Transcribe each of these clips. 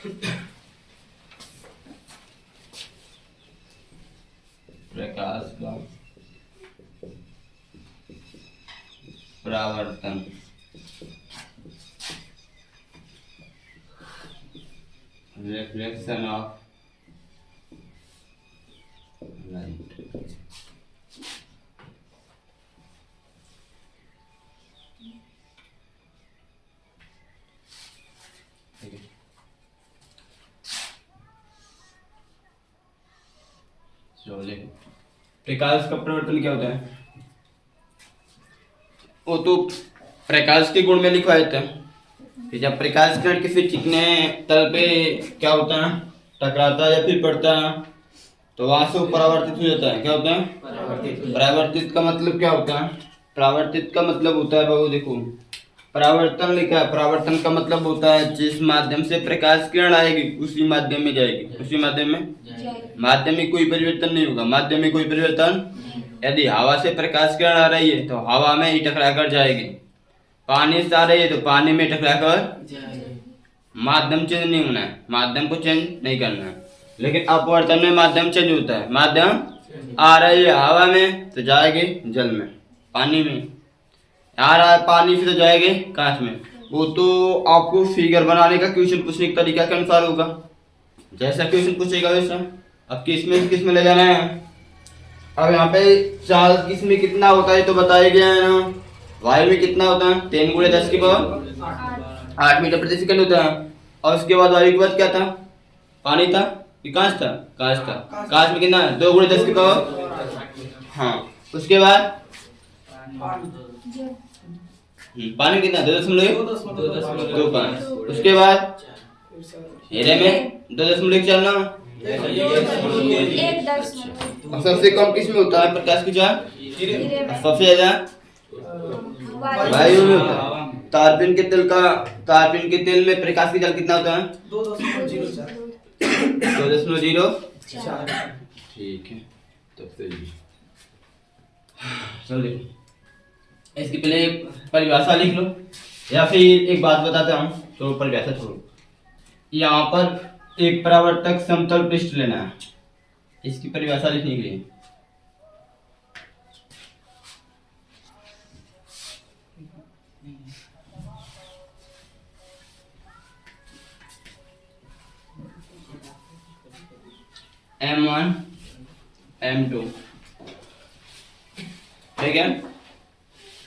प्रकाश का परावर्तन reflection of light. प्रकाश का परिवर्तन क्या होता है? वो तो प्रकाश के गुण में लिखवाए थे कि जब प्रकाश किरण किसी चिकने तल पे क्या होता है, टकराता है या फिर पड़ता है तो वहां से वो परावर्तित हो जाता है। क्या होता है? परावर्तित का मतलब क्या होता है? परावर्तित का मतलब होता है बाबू देखो, परावर्तन लिखा है, परावर्तन का मतलब होता है जिस माध्यम से प्रकाश किरण आएगी उसी माध्यम में जाएगी, उसी माध्यम में माध्यम में कोई परिवर्तन नहीं होगा। माध्यम में कोई परिवर्तन, यदि हवा से प्रकाश किरण आ रही है तो हवा में ही टकरा कर जाएगी, पानी से आ रही है तो पानी में टकरा कर, माध्यम चेंज नहीं होना है, माध्यम को चेंज नहीं करना है। लेकिन अपवर्तन में माध्यम चेंज होता है, माध्यम आ रही है हवा में तो जाएगी जल में, पानी में आ रहा है पानी से तो जाएंगे कांच में। वो तो आपको फिगर बनाने का क्वेश्चन पूछने के तरीका के अनुसार होगा, जैसा क्वेश्चन पूछेगा वैसा। अब किस में ले जाना है? अब यहाँ पे चार्ज किस में कितना होता है तो बताया गया है ना, वायु में कितना होता है 10 × 10 8 मीटर प्रति सेकंड होता है। और उसके बाद वायु के बाद क्या था? पानी था कि कांच था? कांच था। कांच में कितना 2 × 10 हाँ। उसके बाद पानी कितना 2.25। उसके बाद हीरे में 2.4। सबसे कम किस में होता है प्रकाश की चाल? सबसे ज्यादा वायु में होता है। तारपीन के तेल में प्रकाश की चाल कितना होता है? 2.04। ठीक है, तब सही। चलो देखो, इसकी पहले परिभाषा लिख लो या फिर एक बात बताता हूँ तो परिभाषा छोड़ो। यहाँ पर एक परावर्तक समतल पृष्ठ लेना है, इसकी परिभाषा लिखने के लिए M1 M2, ठीक है।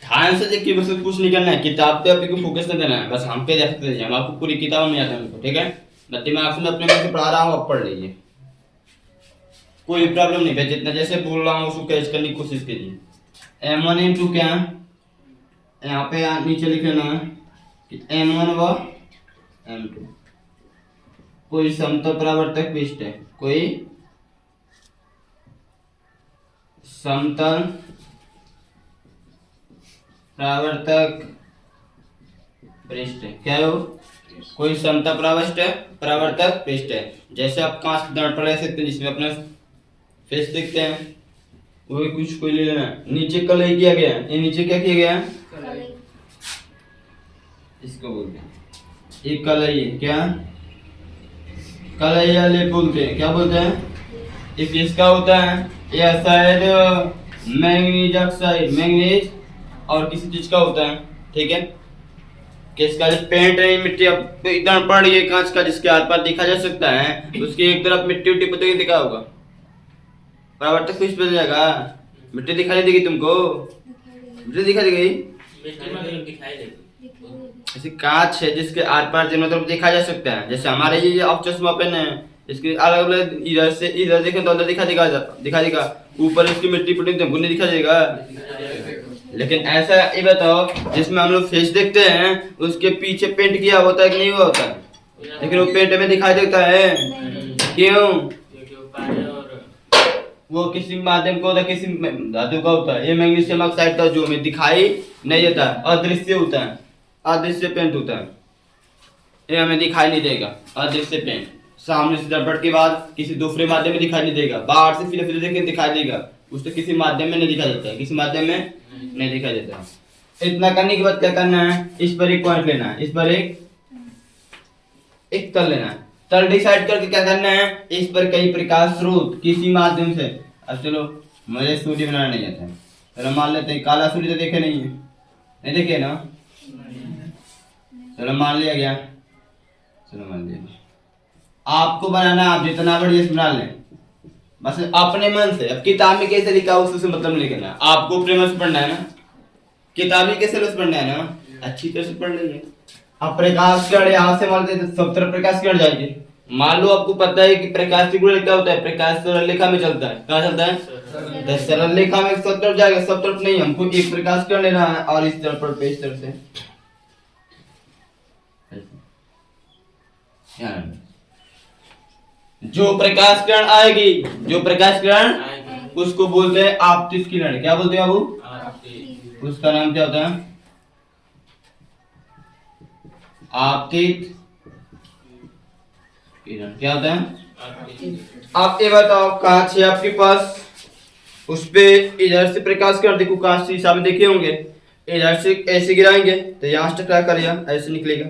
ध्यान से देखिए, बस कुछ नहीं करना है, किताब पे अपने को फोकस नहीं देना है, बस हम पे देखते रहिए। हम आपको पूरी किताब में आता है, ठीक है। दिमाग से अपने मन से पढ़ा रहा हूँ, आप पढ़ लीजिए, कोई प्रॉब्लम नहीं है। जितना जैसे बोल रहा हूँ उसको कैच करने की कोशिश कीजिए। M1 M2 क्या है? यहाँ पे नीचे लिख लेना है कि M1 व M2 कोई समतल परावर्तक पृष्ठ है, कोई समतल परावर्तक पृष्ठ है। क्या है वो? कोई समतल परावर्तक पृष्ठ है। जैसे आप कांच दर्पण ले सकते हैं जिसमें अपना फेस देखते हैं, वो कुछ कोई ले लेना। नीचे कलई किया गया है, ये नीचे क्या किया गया है? इसको बोलते हैं ये कलई है। क्या कलैया ले बोलते हैं? क्या बोलते हैं? ये किसका होता है? ये शायद मैंगनीज ऑक्साइड, मैंगनीज और किसी चीज का होता है, ठीक है। किसका? पेंट है मिट्टी अब इधर पड़ रही है कांच का, जिसके आर पार देखा जा सकता है, उसकी एक तरफ मिट्टी उट्टी पता नहीं दिखा होगा, परावर्तक पृष्ठ बन जाएगा। मिट्टी दिखाई देगी तुमको? मिट्टी दिखाई देगी? ऐसी कांच है जिसके आर पार दोनों तरफ देखा जा सकता है। जैसे हमारे ये ऑफ चश्मा पेन है, इसके अलग अलग इधर से इधर देखें तो अंदर दिखा देगा, ऊपर इसकी मिट्टी पुट्टी तुमको नहीं दिखा देगा। लेकिन ऐसा ये बताओ जिसमें हम लोग फेस देखते हैं उसके पीछे पेंट किया होता है कि नहीं हुआ होता है? लेकिन वो पेंट में दिखाई देता है, क्यों? वो किसी माध्यम का होता है, किसी धातु का होता है। ये मैग्नीशियम ऑक्साइड का जो हमें दिखाई नहीं देता, अदृश्य होता है, अदृश्य पेंट होता है, ये हमें दिखाई नहीं देगा। अदृश्य पेंट सामने से दर्पण के बाद किसी दूसरे माध्यम में दिखाई नहीं देगा, बाहर से फिर देखें दिखाई देगा, उससे किसी माध्यम में नहीं दिखाई देता है, किसी माध्यम में नहीं दिखाई देता है। इतना करने के बाद क्या करना है? इस पर एक पॉइंट लेना है, इस पर एक तल लेना है। तल डिसाइड करके क्या करना है, इस पर कई प्रकाश स्रोत किसी माध्यम से। अब चलो मुझे सूर्य बनाना नहीं आता, चलो मान लेते हैं काला सूर्य तो देखे नहीं है, नहीं देखे ना, चलो मान लिया गया, चलो मान लिया। आपको बनाना, आप जितना बढ़िया बना लें बस अपने मन से। अब किताब में कैसे लिखा उससे मतलब नहीं करना, आपको अपने मन से पढ़ना है ना, किताब में कैसे बस पढ़ना है ना, अच्छी तरह से पढ़ लेंगे। अब प्रकाश किरण यहाँ से मान लेते सब तरफ प्रकाश किरण जाएंगे। मान लो आपको पता है कि प्रकाश की गुण क्या होता है, प्रकाश सरल रेखा में चलता है, कहाँ चलता है, तो सरल रेखा में सब तरफ जाएगा, सब तरफ नहीं, हमको एक प्रकाश किरण लेना है और इस तरफ पर इस तरफ से जो प्रकाश किरण आएगी, जो प्रकाश किरण उसको बोलते हैं आपतित किरण। क्या बोलते हैं बाबू, उसका नाम क्या होता है, आपतित किरण। क्या होता है, आप ये बताओ कांच है आपके पास, उस पे इधर से प्रकाश किरण देखो, कांच शीशा में देखे होंगे, इधर से ऐसे गिराएंगे तो यहाँ से टकरा करेगा, ऐसे निकलेगा।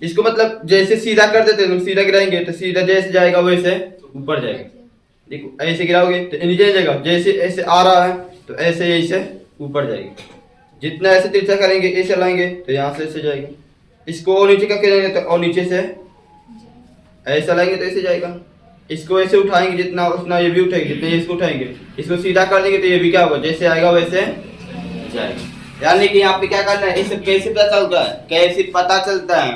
इसको मतलब जैसे सीधा कर देते हैं, सीधा गिराएंगे तो सीधा जैसे जाएगा वैसे ऊपर जाएगा। देखो ऐसे गिराओगे तो नीचे जाएगा, जैसे ऐसे आ रहा है तो ऐसे ऐसे ऊपर जाएगा। जितना ऐसे तिरछा करेंगे, ऐसे लाएंगे तो यहाँ से ऐसे जाएगा। इसको और नीचे करके जाएंगे तो और नीचे से ऐसा लाएंगे तो ऐसे जाएगा। इसको ऐसे उठाएंगे जितना उतना ये भी उठाएंगे, जितना इसको उठाएंगे, इसको सीधा कर देंगे तो ये भी क्या होगा, जैसे आएगा वैसे जाएगा। यानी कि यहाँ पे क्या करना है, इसे कैसे पता चलता है, कैसे पता चलता है,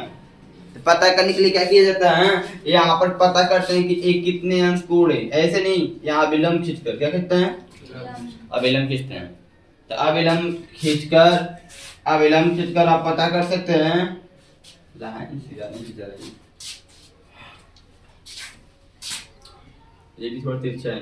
पता करने के लिए क्या किया जाता है, यहाँ पर पता करते हैं कि एक कितने अंश कोण है, ऐसे नहीं, यहाँ अभिलंब खींचकर क्या कहते हैं, अभिलंब खींचते हैं। तो अभिलंब खींचकर आप पता कर सकते हैं। ये भी थोड़ा तिरछा है,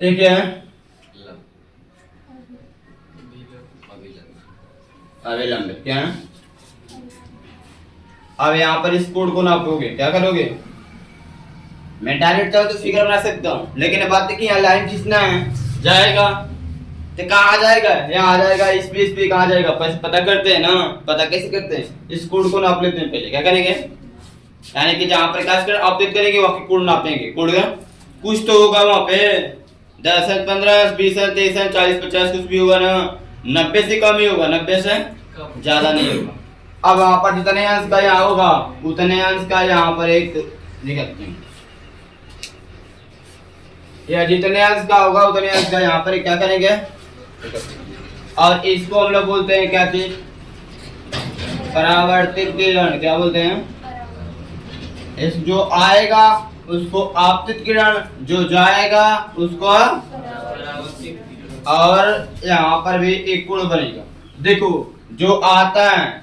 एक है अभिलंब। क्या है, अब यहाँ पर इस कोण को नापोगे, क्या करोगे, मैं डायरेक्ट चाहूँ तो फिगर बना सकता हूँ, लेकिन बात है कि यहाँ लाइन खींचना है, जाएगा तो कहाँ आ जाएगा, यहाँ आ जाएगा, इस पे कहाँ जाएगा, पता करते हैं ना, पता कैसे करते हैं, इस कोण को नाप लेते हैं पहले। क्या करेंगे, यानी कि जहाँ प्रकाश किरण ऑब्जेक्ट करेंगे वहाँ की कोण नापेंगे, कोण का कुछ तो होगा वहाँ पे, 10 अंश 15 अंश 20 अंश 23 अंश 40 50 कुछ भी होगा ना, 90 से कम ही होगा, 90 से ज्यादा नहीं होगा। अब वहाँ पर जितने अंश का यहाँ होगा उतने अंश का यहाँ पर एक लिखते हैं, या जितने अंश का होगा उतने अंश का यहाँ पर क्या करेंगे, और इसको हम लोग बोलते हैं क्या चीज, परावर्तित किरण। क्या बोलते हैं, इस जो आएगा उसको आपतित किरण, जो जाएगा उसको, और यहाँ पर भी एक कोण बनेगा। देखो जो आता है,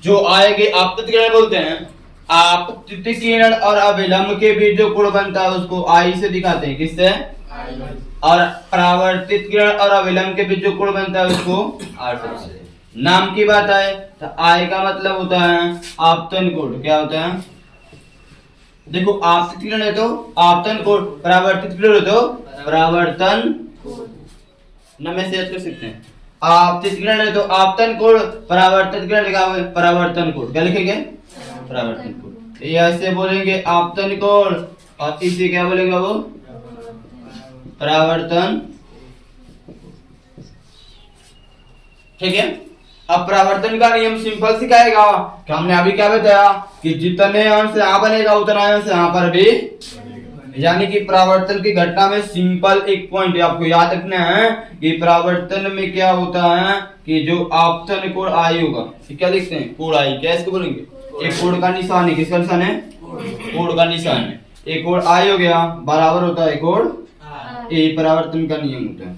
जो आएगी आपतित किरण बोलते हैं। आपतित किरण और अभिलंब के बीच जो कोण बनता है उसको आई से दिखाते हैं, किससे, और परावर्तित किरण और अभिलंब के बीच जो कोण बनता है उसको आर से। नाम की बात है तो आई का मतलब होता है आपतन कोण। क्या होता है, देखो आपतित किरण है तो आपतन कोण, परावर्तित किरण है तो परावर्तन ना, मैं सेट कर सकते हैं। आपतित किरण है तो आपतन कोण, परावर्तित किरण लिखा हुआ है परावर्तन कोण। क्या लिखेंगे, परावर्तन कोण। ये ऐसे बोलेंगे आपतन कोण, और इसे क्या बोलेंगे वो, परावर्तन। ठीक है, अब परावर्तन का नियम सिंपल सिखाएगा कि हमने अभी क्या बताया कि जितने अंश यहाँ बनेगा उतना अंश यहाँ पर भी, यानी कि परावर्तन की घटना में सिंपल एक पॉइंट आपको याद रखना है कि परावर्तन में क्या होता है कि जो आपतन कोण आई होगा, क्या लिखते हैं, कोण आई, क्या इसको बोलेंगे, एक कोण का निशान है, किसका निशान है, कोण का निशान है। एक कोण आई हो गया बराबर होता है कोण, ये परावर्तन का नियम होता है।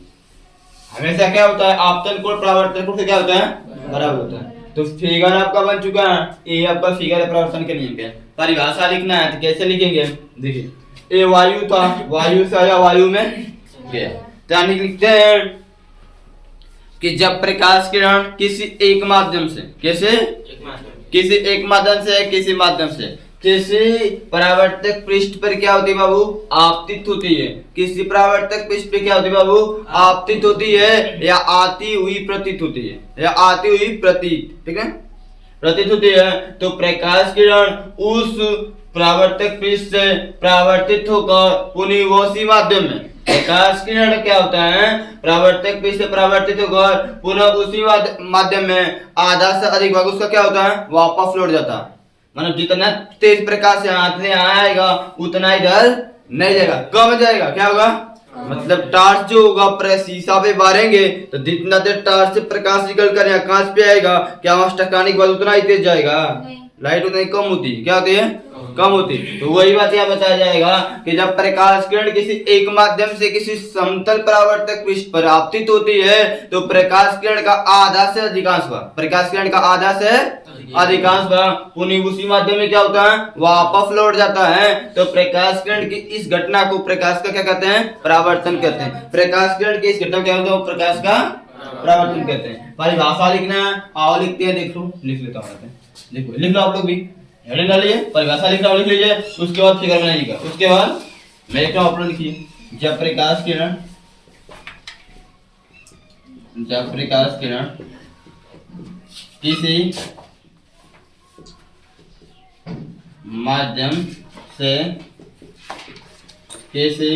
हमेशा क्या होता है, आपतन कोण परावर्तन कोण से क्या होता है, बराबर होता है। तो फिगर आपका बन चुका है, ये आपका फिगर है परावर्तन के नियम का। परिभाषा लिखना है तो कैसे लिखेंगे, देखिए ये वायु था, वायु से आया वायु में गया, यानी लिखते हैं कि जब प्रकाश किरण किसी एक माध्यम से, किसी एक माध्यम से, किसी माध्यम से किसी परावर्तक पृष्ठ पर क्या होती है बाबू? आपतित होती है। किसी परावर्तक पृष्ठ पे क्या होती है बाबू? आपतित होती है या आती हुई प्रतीत होती है, या आती हुई प्रतीत, ठीक है, प्रतीत होती है। तो प्रकाश किरण उस परावर्तक पृष्ठ से परावर्तित होकर पुनः उसी माध्यम में, प्रकाश किरण क्या होता है? परावर्तक पृष्ठ से परावर्तित होकर पुनः उसी माध्यम में आधा से अधिक भाग उसका क्या होता है? वापस लौट जाता है। मतलब जितना तेज प्रकाश यहाँ से आएगा उतना इधर नहीं जाएगा, कम जाएगा। क्या होगा? मतलब टार्च जो होगा शीशा पे मारेंगे तो जितना देर टार्च से प्रकाश निकल कर यहाँ कांच पे आएगा, क्या वहां टकराने के बाद उतना ही तेज जाएगा? लाइट उतनी कम होती है। क्या होती है? कम होती। तो वही बात यहाँ बताया जाएगा कि जब प्रकाश किरण किसी एक माध्यम से किसी समतल परावर्तक पृष्ठ पर आपतित होती है तो प्रकाश किरण का आधा से अधिकांश भाग, प्रकाश किरण का आधा से अधिकांश भाग पुनः उसी माध्यम में क्या होता है? वापस लौट जाता है। तो प्रकाश किरण की इस घटना को प्रकाश का क्या कहते हैं? परावर्तन कहते हैं। प्रकाश किरण की इस घटना को क्या कहते हैं? प्रकाश का परावर्तन कहते हैं। परिभाषा लिखना है, आओ लिखते हैं, देख लो, लिख लेता हूँ। देखो लिख लो आप लोग भी, हेडिंग डालिए, परिभाषा लिख रहा हूँ, लिख लीजिए, उसके बाद फिगर बनाइएगा। उसके बाद मैं लिख रहा हूँ, आप लोग लिखिए। जब प्रकाश किरण किसी माध्यम से किसी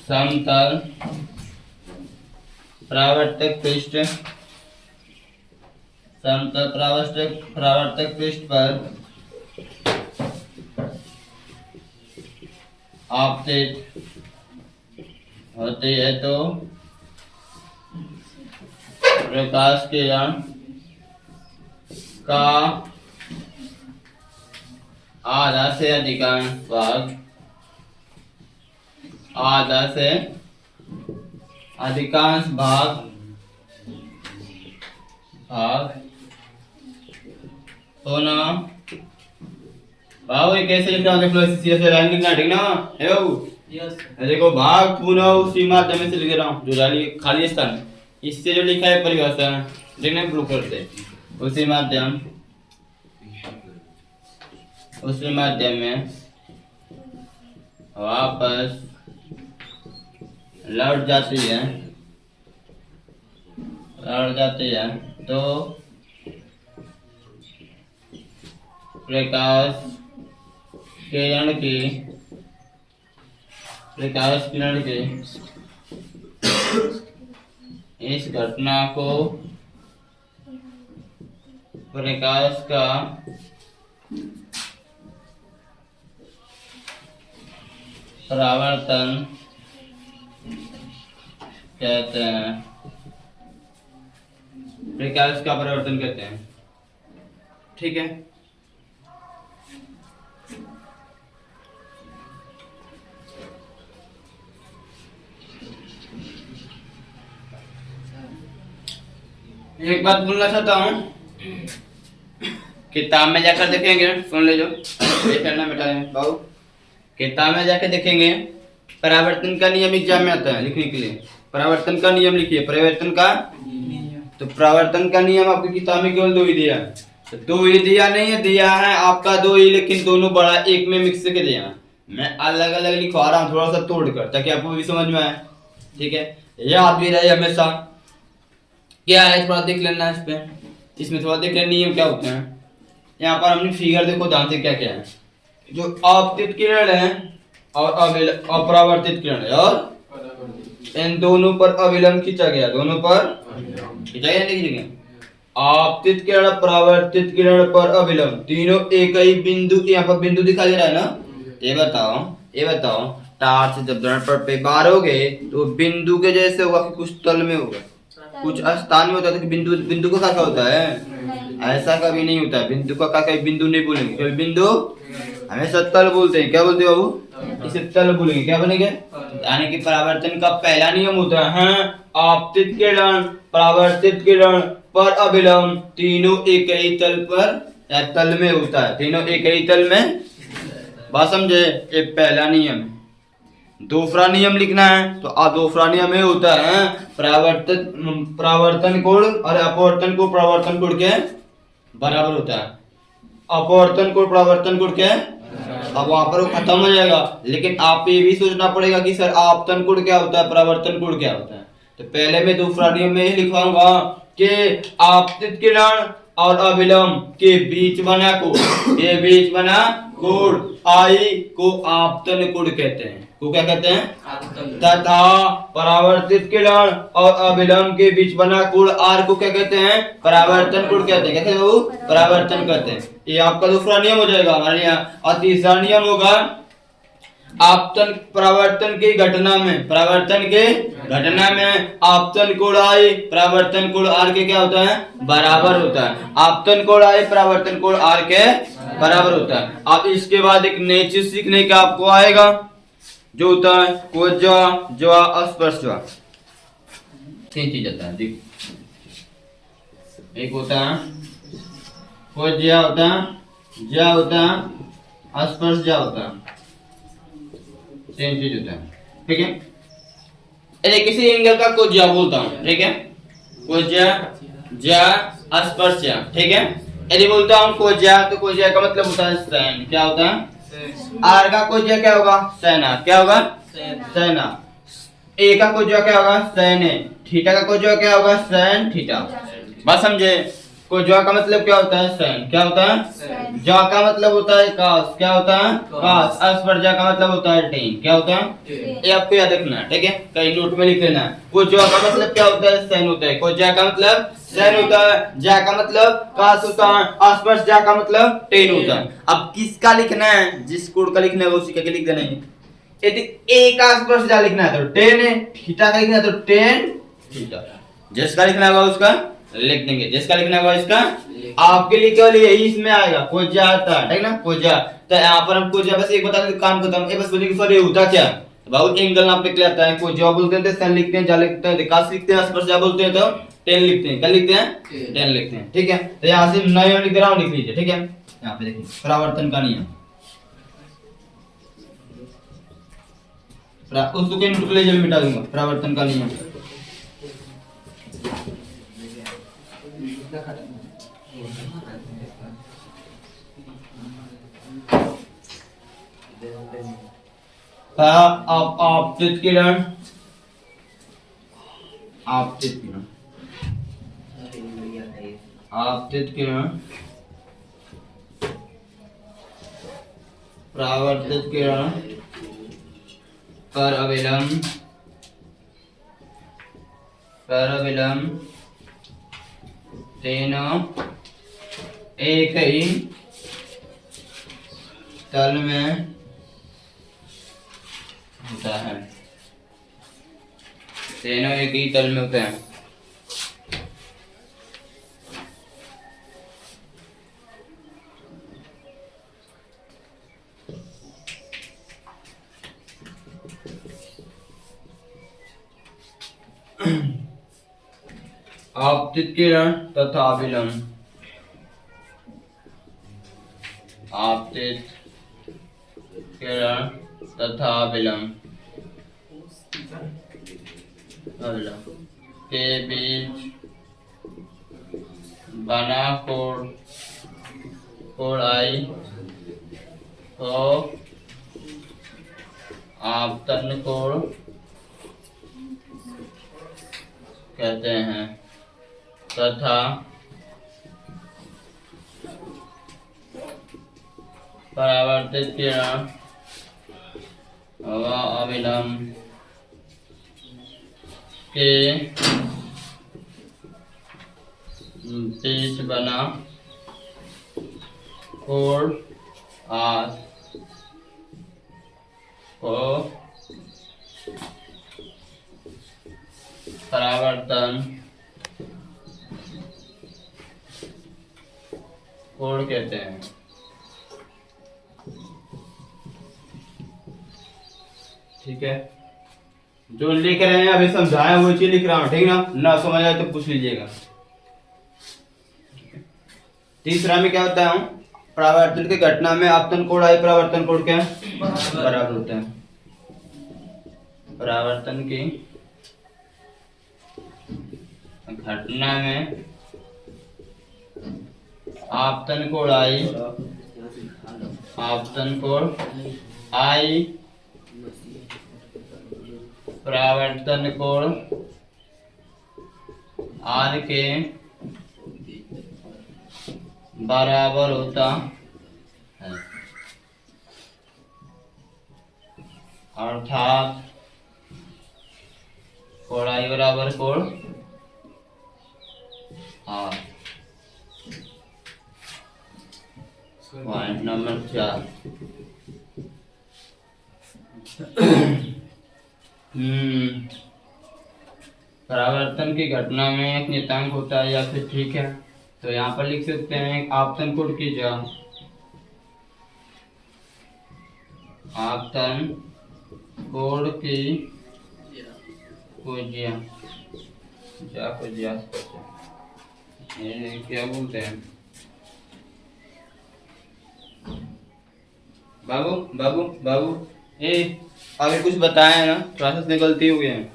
समतल परावर्तक पृष्ठ पर आपतित होती है तो प्रकाश किरण का आधा से अधिकांश भाग होना। बाबू ये कैसे लिखना है? देख लो, सीधे से लाइन लिखना है, ठीक ना? है बाबू? यस। देखो भाग पुनः उसी माध्यम से लिख रहा हूँ, जो खाली स्थान इससे जो लिखा है परिभाषा, देखना ब्लू करते उसी माध्यम में वापस लौट जाती है तो प्रकाश किरण की इस घटना को प्रकाश का परावर्तन कहते हैं। प्रकाश का परावर्तन कहते हैं, ठीक है। एक बात बोलना चाहता हूँ, किताब में जाकर देखेंगे, सुन ले जो बाबू, किताब में जाकर देखेंगे परावर्तन का नियम एग्जाम में आता है लिखने के लिए। परावर्तन का नियम लिखिए, परावर्तन का, तो परावर्तन का नियम आपकी किताब में केवल 2 ही दिया, तो 2 ही दिया नहीं है, दिया है आपका 2 ही, लेकिन दोनों बड़ा एक में मिक्स करके दिया। मैं अलग अलग लिखवा रहा हूँ थोड़ा सा तोड़कर, ताकि आपको भी समझ में आए, ठीक है। याद भी रहे हमेशा। क्या है थोड़ा देख लेना, इस पे, इसमें थोड़ा देख लेना नियम क्या होते हैं। यहाँ पर हमने फिगर देखो ध्यान से क्या क्या है, जो आपतित किरण है और अपरावर्तित किरण है, और इन दोनों पर अविलंब खींचा गया, दोनों पर खींचा गया, नहीं खींचा। आपतित किरण परावर्तित किरण पर अविलंब, तीनों एक ही बिंदु, यहाँ पर बिंदु दिखाई दे रहा है ना। ये बताओ टार्च जब दर्पण पर पे मारोगे तो बिंदु के जैसे होगा कि कुछ तल में होगा, कुछ स्थान में होता है, तो बिंदु का क्या होता है? ऐसा कभी नहीं होता। बिंदु का कभी बिंदु नहीं बोलेंगे, कभी बिंदु हमेशा तल बोलते हैं। क्या बोलते हो बाबू? इसे तल बोलेंगे, क्या बनेंगे? यानी कि परावर्तन का पहला नियम होता है आपतित किरण परावर्तित किरण पर अभिलंब, तीनों एक ही तल पर या तल में होता है, तीनों एक ही तल में। बात समझे? ये पहला नियम है। दूसरा नियम लिखना है, तो दूसरा नियम ये होता है परावर्तन कोण और अपवर्तन कोण परावर्तन कोण के बराबर होता है। अपवर्तन कोण परावर्तन कोण क्या है? अब वहां पर वो खत्म हो जाएगा, लेकिन आप ये भी सोचना पड़ेगा कि सर आपतन कोण क्या होता है, परावर्तन कोण क्या होता है। तो पहले मैं दूसरा नियम में ही लिखवाऊंगा कि आपतित किरण और अभिलंब के बीच बना कोण, ये बीच बना कोण आई को आपतन कोण कहते हैं। को क्या कहते हैं? तथा परावर्तित किरण और अभिलंब के बीच बना कोण आर को क्या कहते हैं? परावर्तन कोण कहते हैं। कहते हैं बाबू? परावर्तन कहते हैं। ये आपका दूसरा नियम हो जाएगा हमारे यहाँ। और तीसरा नियम होगा आपतन परावर्तन की घटना में, परावर्तन के घटना में आपतन कोण आई परावर्तन कोण आर के क्या होता है? बराबर होता है। आपतन कोण आई परावर्तन कोण आर के बराबर होता है। अब इसके बाद एक नई चीज सीखने का आपको आएगा जो होता है कोज्वा ज्वा स्पर्शवा। तीन चीज आता है देख, एक होता है कोज्या होता है, ज्या होता है, स्पर्श ज्या होता है, सेम चीज होता है। ठीक है, यदि किसी एंगल का कोज्या बोलता हूँ, ठीक है, कोज्या ज्या स्पर्श ज्या, ठीक है। यदि बोलता हूँ कोज्या तो कोज्या का मतलब होता है सैन। क्या होता है? आर का कोज्या क्या होगा? सेना। क्या होगा? सेना। ए का कोज्या क्या होगा? सैने। थीटा का कोज्या क्या होगा? Sine theta. बात समझे? कोज्या का मतलब क्या होता है? सैन। क्या होता है? ज्वा का मतलब होता है कास। क्या होता है? कास। स्पर्शा का मतलब होता है टेन। क्या होता है? ये आपको याद रखना है, ठीक है, कहीं नोट में लिख लेना है। कोज्या का मतलब क्या होता है? सैन होता है। कोज्या का मतलब सैन होता है। ज्या का मतलब कास होता है। स्पर्श ज्या का मतलब टेन होता है। अब किसका लिखना है? जिस कोड का लिखना है उसी का लिख देना है। यदि ए का स्पर्श ज्या लिखना है तो टेन है, थीटा का लिखना है तो टेन थीटा। जिसका लिखना होगा उसका लिख देंगे, जिसका लिखना होगा इसका। आपके लिए केवल यही इसमें आएगा कोज्या आता है, ठीक ना, कोज्या। तो यहाँ पर हम कोज्या बस एक बता दें काम खत्म। ये बस बोलेंगे सर ये होता क्या? तो बहुत एंगल नाम पे आता है। कोज्या बोलते हैं तो सैन लिखते हैं, ज्या लिखते हैं, कास लिखते हैं, स्पर्श ज्या बोलते हैं तो टेन लिखते हैं। क्या लिखते हैं? टेन लिखते हैं। ठीक है, तो यहाँ से नया लिख रहा हूँ, लिख लीजिए। ठीक है, यहाँ पे देखिए परावर्तन का नियम, उसको कहीं नोट में मिटा दूंगा। परावर्तन का नियम आपतित किरण, आपतित किरण, आपतित किरण, परावर्तित किरण पर अभिलंब, पर अभिलंब तीनों एक ही तल में होता है। तीनों एक ही तल में होते हैं। आपतित किरण तथा अभिलंब, आपतित किरण तथा अभिलंब के बीच बना कोण, कोण आई को आपतन कोण कहते हैं तथा परावर्तित किरण व अभिलंब के बीच बना कोण आर को परावर्तन कोण कहते हैं। ठीक है, जो लिख रहे हैं अभी समझाया वो चीज लिख रहा हूं, ठीक ना, ना समझ आए तो पूछ लीजिएगा। तीसरा में क्या होता है? परावर्तन की घटना में आपतन कोण आई परावर्तन कोण क्या बराबर होता है। परावर्तन की घटना में आपतन कोण आई, आपतन कोण आई, परावर्तन कोण आर के बराबर होता है, अर्थात कोण आई बराबर कोण आर। Point number 4। परावर्तन की घटना में एक नियतांक होता है या फिर ठीक है, तो यहाँ पर लिख सकते हैं आपतन कोण की जा, आपतन कोण की कोज्या, जा कोज्या ये क्या बोलते हैं बाबू बाबू बाबू, ए अभी कुछ बताया ना, थोड़ा सा इसमें गलती हो गई है।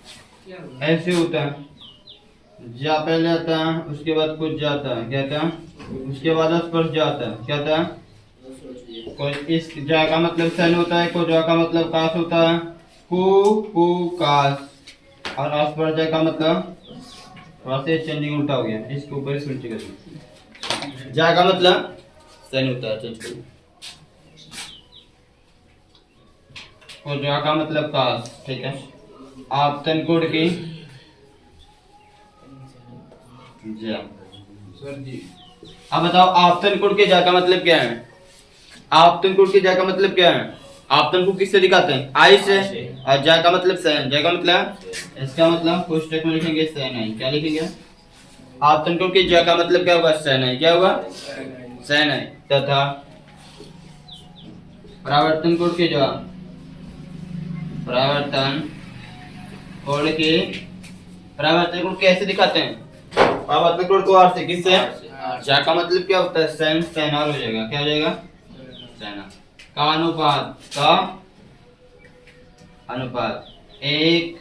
ऐसे होता है, जा पहले आता है, उसके बाद कुछ जाता है, क्या था, उसके बाद स्पर्श जाता है, क्या था, कोई इस जा का मतलब सन होता है, को जा का मतलब काश होता है, कु काश, और स्पर्श जा का मतलब थोड़ा सा चेंजिंग उल्टा हो गया, इसके ऊपर सुनची कर, जा का मतलब सन होता है, चेंज करो, को जा का मतलब काश, ठीक है। आपतन कोण की जा, सर जी अब बताओ आपतन कोण के जा का मतलब क्या है, आपतन कोण के जा का मतलब क्या है, आपतन को किससे दिखाते हैं, आई से, और जा का मतलब सहन, जा का मतलब, इसका मतलब कोष्टक में लिखेंगे सहन आई, क्या लिखेंगे, आपतन कोण के जा का मतलब क्या होगा, सहन आई, क्या होगा, सहन आई, तथा परावर्तन कोण के जा, परावर्तन कोण के, परावर्तन कोण कैसे दिखाते हैं, परावर्तन कोण को आर से, किससे, जा का मतलब क्या होता है, सहन, सहनार हो जाएगा, क्या हो जाएगा, सहना का अनुपात, का अनुपात एक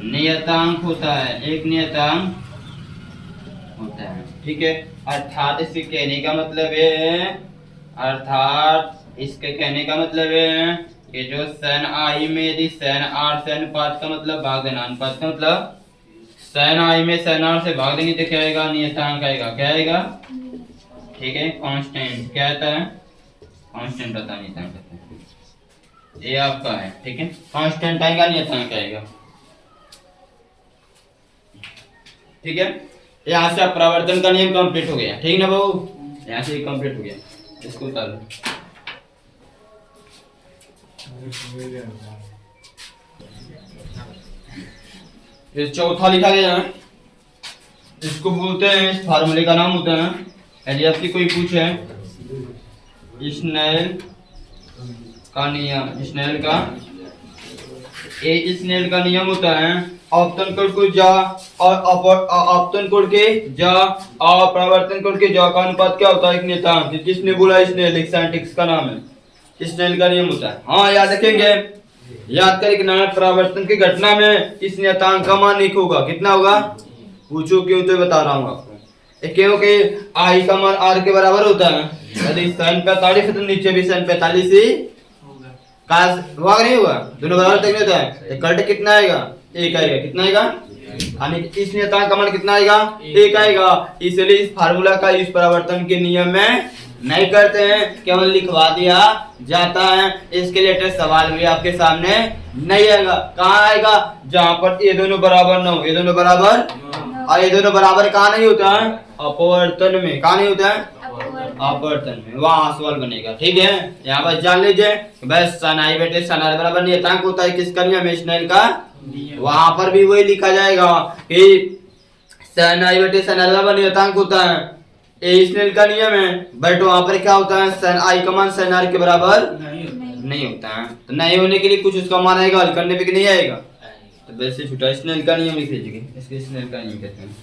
नियतांक होता है, एक नियतांक होता है, ठीक है। अर्थात इसके कहने का मतलब है, अर्थात इसके कहने का मतलब है कि जो सन आई में यदि सन आर से अनुपात का मतलब भाग देना, अनुपात का मतलब सन आई में सन आर से भाग देंगे तो क्या आएगा, नियतांक आएगा, क्या आएगा, ठीक है, कांस्टेंट, क्या आता है, कांस्टेंट आता है, नियतांक आता है, ये आपका है, ठीक है, कांस्टेंट आएगा, नियतांक आएगा, ठीक है। यहाँ से परावर्तन का नियम कंप्लीट हो गया, ठीक ना बाबू, यहाँ से कंप्लीट हो गया, इसको उतार लो। ये चौथा लिखा गया है, इसको बोलते हैं, इस फार्मूले का नाम होता है, यदि आपसे कोई पूछे स्नेल का नियम, स्नेल का, ये स्नेल का नियम होता है, आपतन कोण को जा और आपतन कोण के जा और परावर्तन कोण के जा का अनुपात क्या होता है, एक नियतांक, किसने बोला, स्नेल, एक साइंटिस्ट का नाम है, स्नेल का नियम होता है, हाँ याद रखेंगे, याद करें कि ना परावर्तन की घटना में इस नियतांक का मान एक होगा, कितना होगा, पूछो क्यों, तो बता रहा हूँ आपको, क्योंकि आई का मान आर के बराबर होता है, यदि सन 45 है तो नीचे भी सन 45 ही काश हुआ, नहीं हुआ, दोनों बराबर तक नहीं होता है, तो कल्ट कितना आएगा, एक आएगा, कितना आएगा, यानी इस नियतांक का मान कितना आएगा, एक आएगा, इसलिए इस फार्मूला का इस परावर्तन के नियम में नहीं करते हैं, केवल लिखवा दिया जाता है, इसके लेटेस्ट सवाल भी आपके सामने नहीं आएगा, कहाँ आएगा, जहाँ पर ये दोनों बराबर ना हो, ये दोनों बराबर, और ये दोनों बराबर कहाँ नहीं होता है, अपवर्तन में, कहाँ नहीं होता है, अपवर्तन में, वहाँ सवाल बनेगा, ठीक है। यहाँ पर जान लीजिए बस सन आई बेटे सन आर बराबर नियतांक होता है, किसका नियम, स्नेल का, वहां पर भी वही लिखा जाएगा कि सन आई बेटे सन आर बराबर नियतांक होता है, ये स्नेल का नियम है, बट वहां पर क्या होता है, सन आई का मान सन आर के बराबर नहीं होता है, तो नहीं होने के लिए कुछ उसका मान आएगा, हल करने पे नहीं आएगा, तो वैसे छुट्टा स्नेल का नियम लिख लीजिए, इसके स्नेल का नियम कहते हैं।